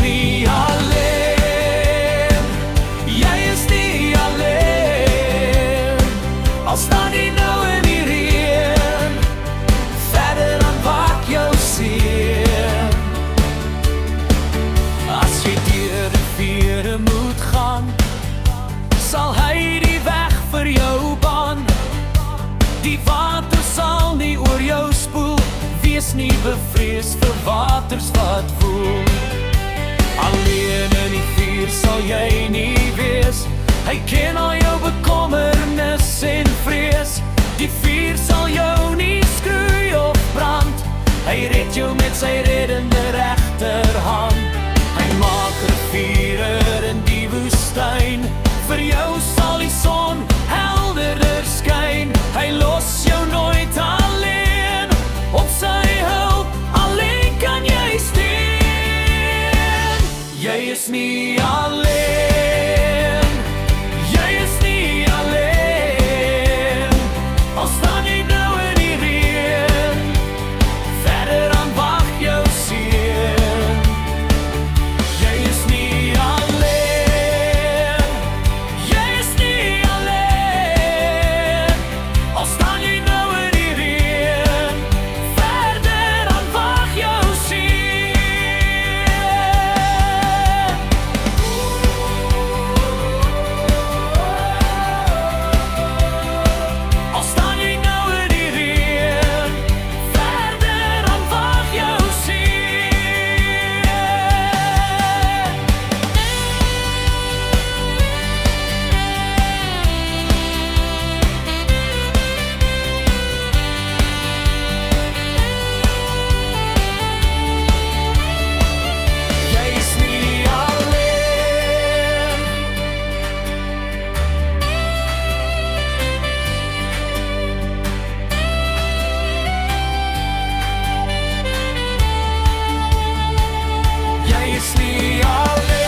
nie alleen. Jy is nie alleen. Al staan jy nou in die reën, verder dan wak jou seën. As jy deur die vere moet gaan, sal hy die weg vir jou baan. Die water sal nie oor jou spoel, wees nie bevrees vir waters wat voel. Alleen in die vuur sal jy nie wees, hy ken al jou bekommernis en vrees. Die vuur sal jou nie skroei of brand, hy red jou met sy reddende regterhand. Hy maak riviere in die woestyn, vir jou sal die son helderder skyn. Hy los jou nooit alleen, op sy hulp alleen kan jy steen. Jy is nie alleen, jy is nie alleen. Al staan jy nou in die reën, verder dan wag jou seën. Jy is nie alleen, jy is nie alleen. Al staan jy nou in die reën, verder dan wag jou seën. Al staan jy nou in die reën, verder dan wag jou seën. Jy is nie alleen. Jy is nie alleen.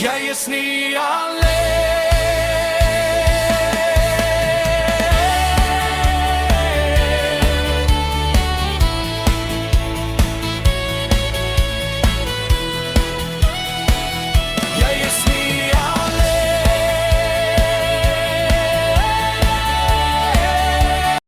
Jy is nie alleen.